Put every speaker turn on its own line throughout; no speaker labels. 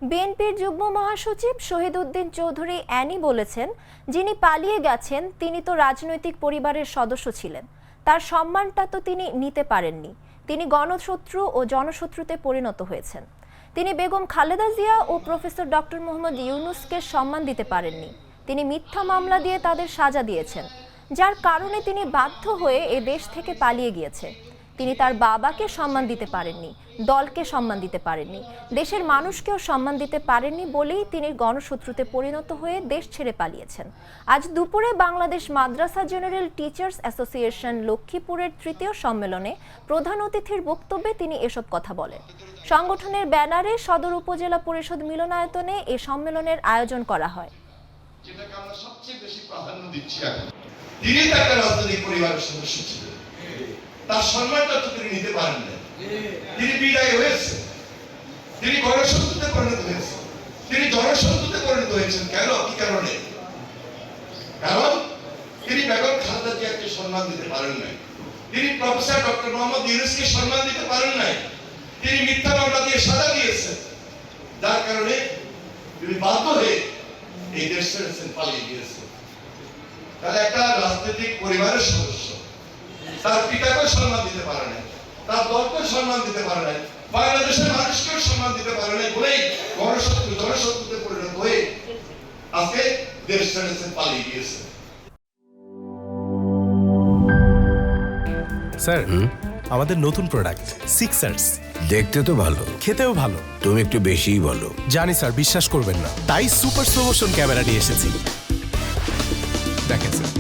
বিএনপির যুগ্ম মহাসচিব শহীদ উদ্দিন চৌধুরী অ্যানি বলেছেন, যিনি পালিয়ে গেছেন তিনি তো রাজনৈতিক পরিবারের সদস্য ছিলেন, তার সম্মানটা তো তিনি নিতে পারেননি। তিনি গণশত্রু ও জনশত্রুতে পরিণত হয়েছেন। তিনি বেগম খালেদা জিয়া ও প্রফেসর ডক্টর মোহাম্মদ ইউনূসকে সম্মান দিতে পারেননি। তিনি মিথ্যা মামলা দিয়ে তাদের সাজা দিয়েছেন, যার কারণে তিনি বাধ্য হয়ে এ দেশ থেকে পালিয়ে গিয়েছে। তিনি তার বাবাকে সম্মান দিতে পারেননি, দলকে সম্মান দিতে পারেননি, দেশের মানুষকেও সম্মান দিতে পারেননি বলেই তিনি গণশত্রুতে পরিণত হয়ে দেশ ছেড়ে পালিয়েছেন। আজ দুপুরে বাংলাদেশ মাদ্রাসা জেনারেল টিচার্স অ্যাসোসিয়েশন লক্ষ্মীপুরের তৃতীয় সম্মেলনে প্রধান অতিথির বক্তব্যে তিনি এসব কথা বলেন। সংগঠনের ব্যানারে সদর উপজেলা পরিষদ মিলনায়তনে এ সম্মেলনের আয়োজন করা হয়।
যেটাকে আমরা সবচেয়ে বেশি প্রাধান্য দিচ্ছি এখন, তিনি একটা রাজনৈতিক পরিবারের সদস্য ছিলেন, তার সম্মানটা তো তিনি নিতে পারেন না। তিনি বিদায় হয়েছে, তিনি গণশত্রুতে পরিণত হয়েছে, তিনি জনশত্রুতে পরিণত হয়েছেন। কেন? কি কারণে? কারণ তিনি বেগম খালেদা জিয়াকে সম্মান দিতে পারেন নাই, তিনি প্রফেসর ডক্টর মোহাম্মদ ইউনূসকে সম্মান দিতে পারেন নাই, তিনি মিথ্যা মামলা দিয়ে সাজা দিয়েছেন, যার কারণে তিনি বাধ্য হয়ে এই দেশ ছেড়েছেন, পালিয়ে গিয়েছেন। তাহলে একটা রাজনৈতিক পরিবারের সদস্য তার পিতাকে সম্মান দিতে পারে না, তার দলকে সম্মান দিতে পারে না, বাংলাদেশের মানুষকেও সম্মান দিতে পারে না বলেই গণশত্রু জনশত্রুতে পরিণত হয়ে আজকে দেশ ছেড়েছেন, পালিয়ে গিয়েছেন।
স্যার, আমাদের নতুন প্রোডাক্ট সিক্সার্স
দেখতে তো ভালো,
খেতেও ভালো।
তুমি একটু বেশিই বলো।
জানি স্যার, বিশ্বাস করবেন না, তাই সুপার স্লো মোশন ক্যামেরা নিয়ে এসেছি। দেখেন স্যার,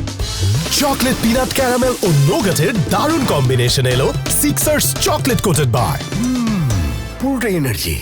চকলেট পিনাট ক্যারামেল ও নোগাটের দারুণ কম্বিনেশন এলো সিক্সার্স চকলেট কোটেড বাই।
পুরোটা এনার্জি।